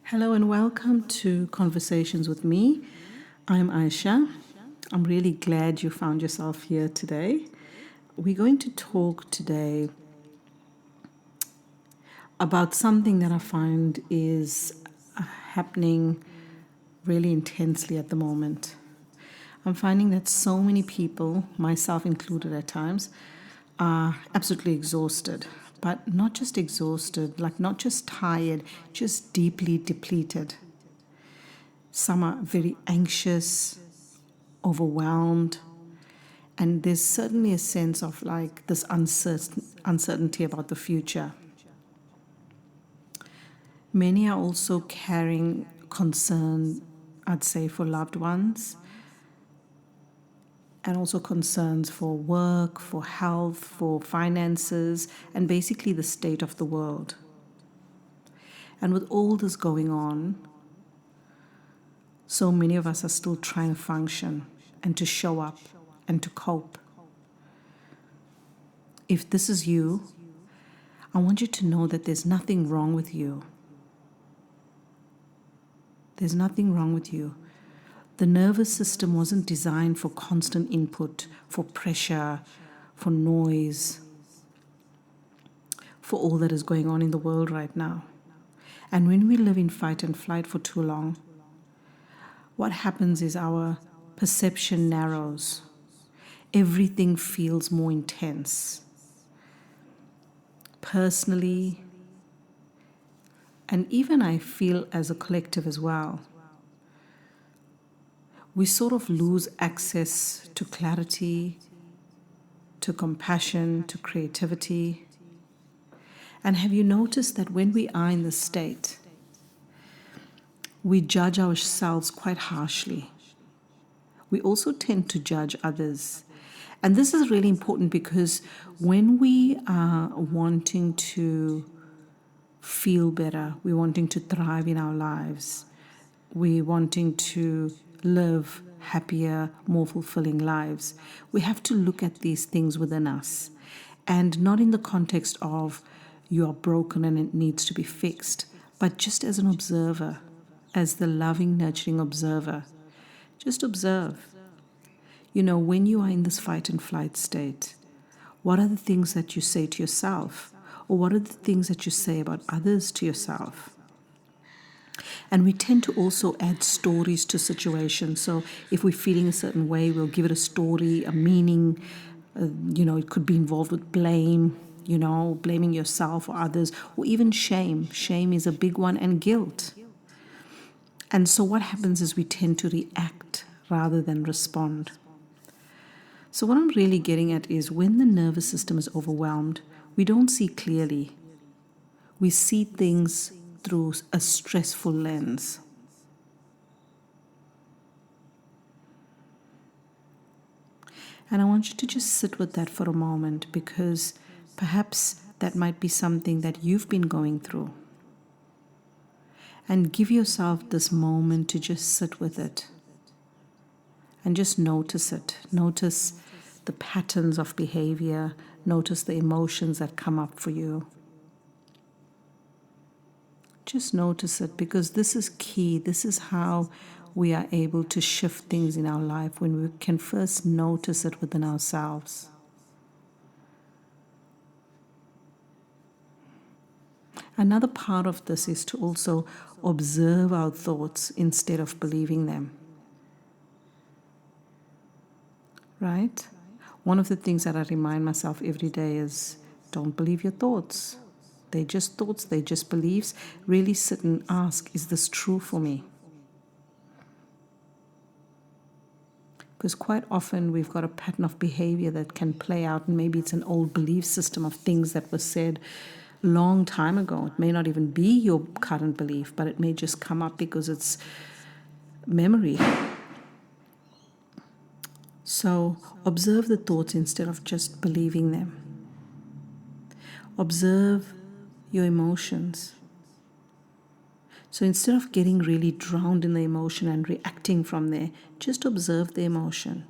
Hello and welcome to Conversations with me. I'm Aisha. I'm really glad you found yourself here today. We're going to talk today about something that I find is happening really intensely at the moment. I'm finding that so many people, myself included at times, are absolutely exhausted. But not just exhausted, like not just tired, just deeply depleted. Some are very anxious, overwhelmed, and there's certainly a sense of like this uncertainty about the future. Many are also carrying concern, I'd say, for loved ones, and also concerns for work, for health, for finances, and basically the state of the world. And with all this going on, so many of us are still trying to function and to show up and to cope. If this is you, I want you to know that there's nothing wrong with you. There's nothing wrong with you. The nervous system wasn't designed for constant input, for pressure, for noise, for all that is going on in the world right now. And when we live in fight and flight for too long, what happens is our perception narrows. Everything feels more intense. Personally, and even I feel as a collective as well, we sort of lose access to clarity, to compassion, to creativity. And have you noticed that when we are in this state, we judge ourselves quite harshly? We also tend to judge others. And this is really important because when we are wanting to feel better, we're wanting to thrive in our lives, we're wanting to live happier, more fulfilling lives, we have to look at these things within us, and not in the context of you are broken and it needs to be fixed, but just as an observer, as the loving, nurturing observer. Just observe. You know, when you are in this fight and flight state, what are the things that you say to yourself? Or what are the things that you say about others to yourself? And we tend to also add stories to situations. So if we're feeling a certain way, we'll give it a story, a meaning. It could be involved with blame, blaming yourself or others, or even shame. Shame is a big one, and guilt. And so what happens is we tend to react rather than respond. So what I'm really getting at is when the nervous system is overwhelmed, we don't see clearly. We see things through a stressful lens. And I want you to just sit with that for a moment, because perhaps that might be something that you've been going through. And give yourself this moment to just sit with it and just notice it. Notice the patterns of behavior. Notice the emotions that come up for you. Just notice it, because this is key. This is how we are able to shift things in our life, when we can first notice it within ourselves. Another part of this is to also observe our thoughts instead of believing them. Right? One of the things that I remind myself every day is, don't believe your thoughts. They're just thoughts, they're just beliefs. Really sit and ask, is this true for me? Because quite often we've got a pattern of behavior that can play out, and maybe it's an old belief system of things that were said long time ago. It may not even be your current belief, but it may just come up because it's memory. So observe the thoughts instead of just believing them. Observe your emotions. So instead of getting really drowned in the emotion and reacting from there, just observe the emotion.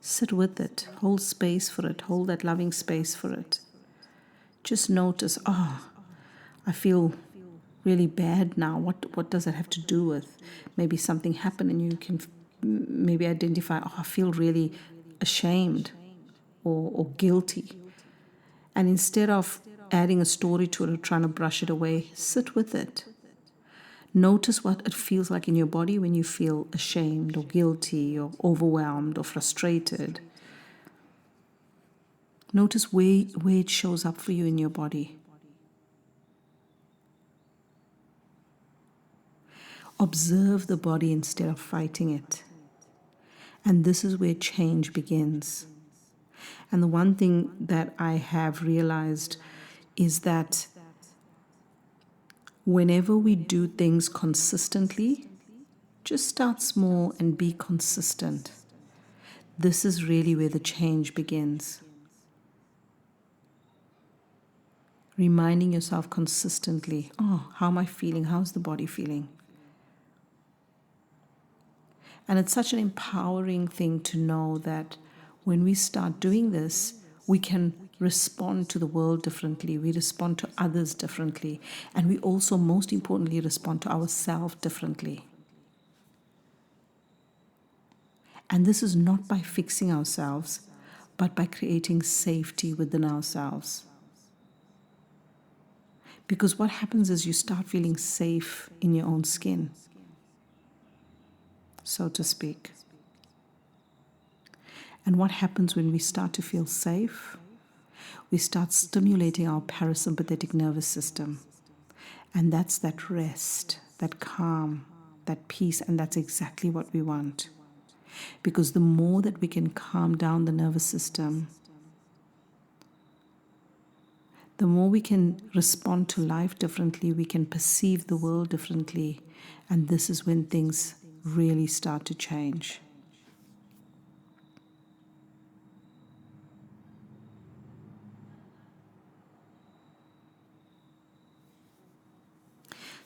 Sit with it. Hold space for it. Hold that loving space for it. Just notice, I feel really bad now? What does that have to do with? Maybe something happened and you can maybe identify, oh, I feel really ashamed or guilty. And instead of adding a story to it or trying to brush it away, sit with it. Notice what it feels like in your body when you feel ashamed or guilty or overwhelmed or frustrated. Notice where it shows up for you in your body. Observe the body instead of fighting it. And this is where change begins. And the one thing that I have realized is that whenever we do things consistently, just start small and be consistent. This is really where the change begins. Reminding yourself consistently, oh, how am I feeling? How's the body feeling? And it's such an empowering thing to know that when we start doing this, we can respond to the world differently. We respond to others differently. And we also, most importantly, respond to ourselves differently. And this is not by fixing ourselves, but by creating safety within ourselves. Because what happens is you start feeling safe in your own skin, so to speak. And what happens when we start to feel safe? We start stimulating our parasympathetic nervous system. And that's that rest, that calm, that peace, and that's exactly what we want. Because the more that we can calm down the nervous system, the more we can respond to life differently, we can perceive the world differently, and this is when things really start to change.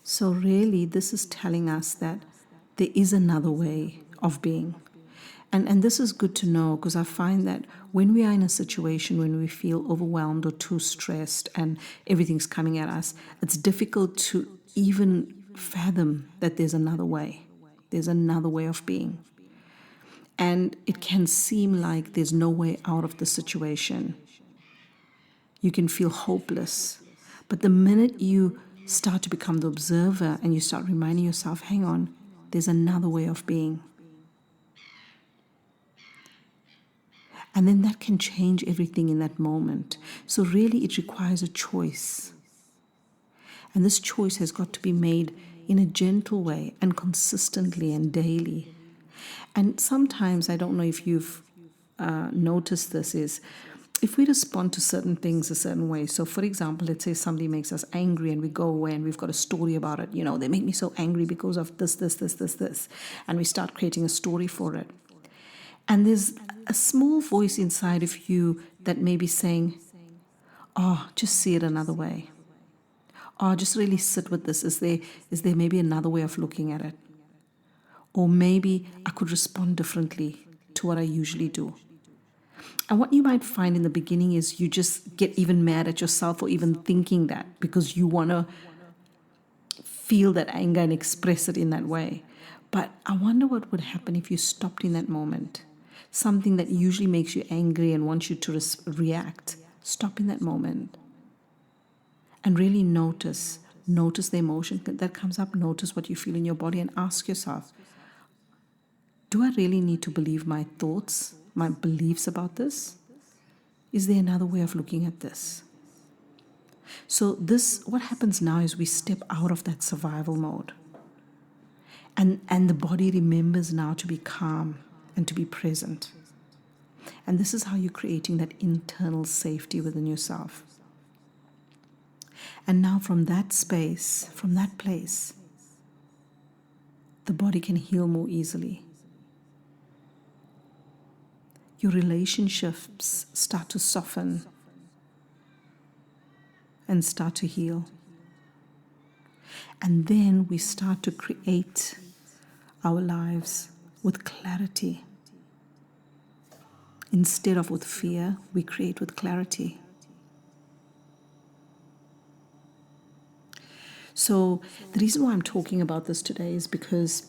So really, this is telling us that there is another way of being. And this is good to know, because I find that when we are in a situation when we feel overwhelmed or too stressed and everything's coming at us, it's difficult to even fathom that there's another way. There's another way of being. And it can seem like there's no way out of the situation. You can feel hopeless. But the minute you start to become the observer and you start reminding yourself, hang on, there's another way of being. And then that can change everything in that moment. So really it requires a choice. And this choice has got to be made in a gentle way and consistently and daily. And sometimes, I don't know if you've noticed this, is if we respond to certain things a certain way. So for example, let's say somebody makes us angry and we go away and we've got a story about it. You know, they make me so angry because of this. And we start creating a story for it. And there's a small voice inside of you that may be saying, oh, just see it another way. Oh, just really sit with this. Is there maybe another way of looking at it? Or maybe I could respond differently to what I usually do. And what you might find in the beginning is you just get even mad at yourself for even thinking that, because you want to feel that anger and express it in that way. But I wonder what would happen if you stopped in that moment. Something that usually makes you angry and wants you to react. Stop in that moment and really notice the emotion that comes up. Notice what you feel in your body and ask yourself, do I really need to believe my thoughts, my beliefs about this? Is there another way of looking at this? So what happens now is we step out of that survival mode. And the body remembers now to be calm and to be present. And this is how you're creating that internal safety within yourself. And now from that space, from that place, the body can heal more easily. Your relationships start to soften and start to heal. And then we start to create our lives with clarity. Instead of with fear, we create with clarity. So the reason why I'm talking about this today is because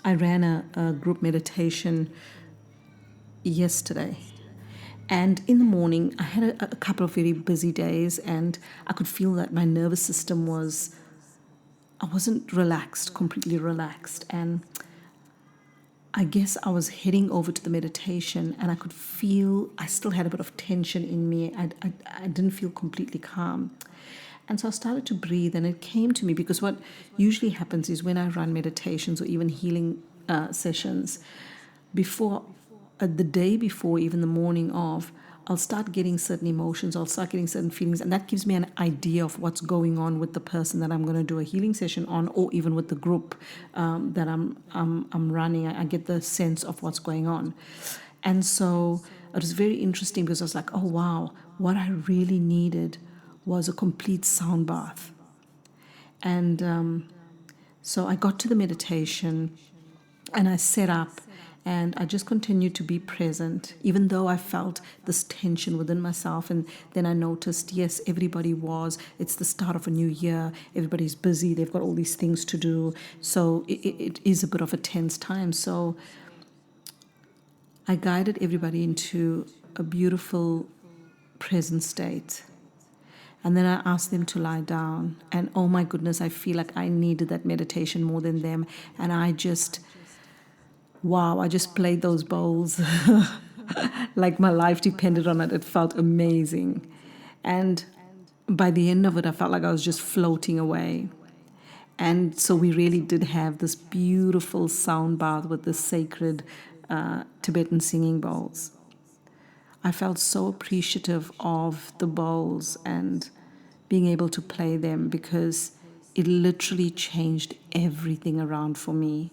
I ran a group meditation yesterday. And in the morning, I had a couple of very busy days, and I could feel that my nervous system I wasn't relaxed, completely relaxed. And I guess I was heading over to the meditation, and I could feel I still had a bit of tension in me. I didn't feel completely calm. And so I started to breathe, and it came to me because what usually happens is when I run meditations or even healing sessions, before the day before, even the morning of, I'll start getting certain emotions, I'll start getting certain feelings, and that gives me an idea of what's going on with the person that I'm going to do a healing session on, or even with the group that I'm running. I get the sense of what's going on. And so it was very interesting because I was like, oh wow, what I really needed was a complete sound bath. And so I got to the meditation and I set up and I just continued to be present, even though I felt this tension within myself. And then I noticed, yes, it's the start of a new year. Everybody's busy. They've got all these things to do. So it is a bit of a tense time. So I guided everybody into a beautiful present state. And then I asked them to lie down. And oh my goodness, I feel like I needed that meditation more than them. And I just played those bowls like my life depended on it. It felt amazing. And by the end of it, I felt like I was just floating away. And so we really did have this beautiful sound bath with the sacred Tibetan singing bowls. I felt so appreciative of the bowls and being able to play them because it literally changed everything around for me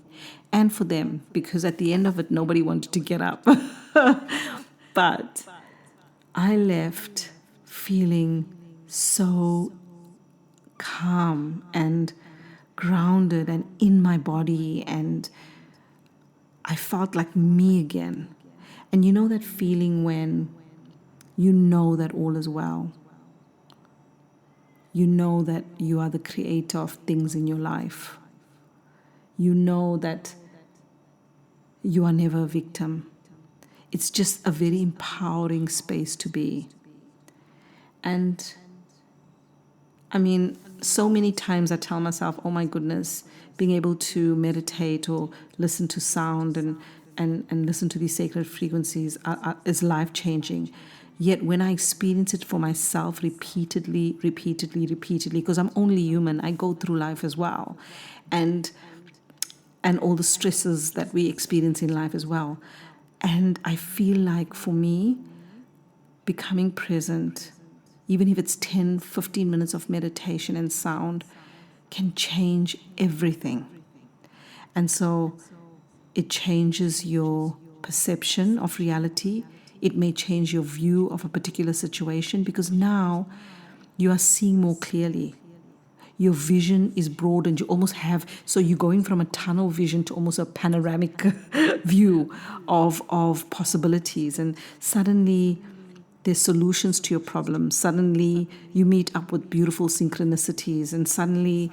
and for them, because at the end of it, nobody wanted to get up. But I left feeling so calm and grounded and in my body, and I felt like me again. And you know that feeling when you know that all is well. You know that you are the creator of things in your life. You know that you are never a victim. It's just a very empowering space to be. And I mean, so many times I tell myself, oh my goodness, being able to meditate or listen to sound and listen to these sacred frequencies is life-changing. Yet when I experience it for myself repeatedly, because I'm only human, I go through life as well. And all the stresses that we experience in life as well. And I feel like for me, becoming present, even if it's 10, 15 minutes of meditation and sound, can change everything. And so it changes your perception of reality. It may change your view of a particular situation because now you are seeing more clearly. Your vision is broadened. You almost have, so you're going from a tunnel vision to almost a panoramic view of possibilities. And suddenly there's solutions to your problems. Suddenly you meet up with beautiful synchronicities, and suddenly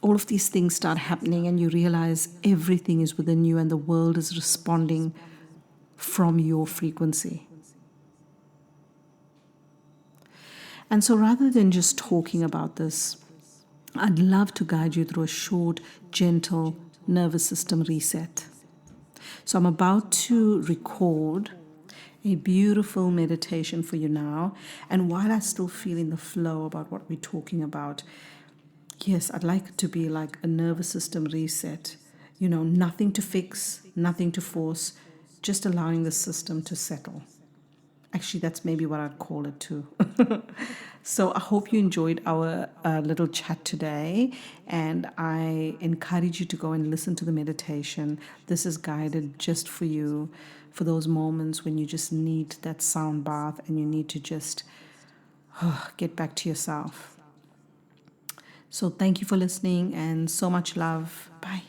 all of these things start happening, and you realize everything is within you and the world is responding from your frequency. And so rather than just talking about this, I'd love to guide you through a short, gentle nervous system reset. So I'm about to record a beautiful meditation for you now. And while I still feel in the flow about what we're talking about, yes, I'd like it to be like a nervous system reset. You know, nothing to fix, nothing to force, just allowing the system to settle. Actually, that's maybe what I'd call it too. So I hope you enjoyed our little chat today, and I encourage you to go and listen to the meditation. This is guided just for you, for those moments when you just need that sound bath and you need to just get back to yourself. So thank you for listening and so much love. Bye.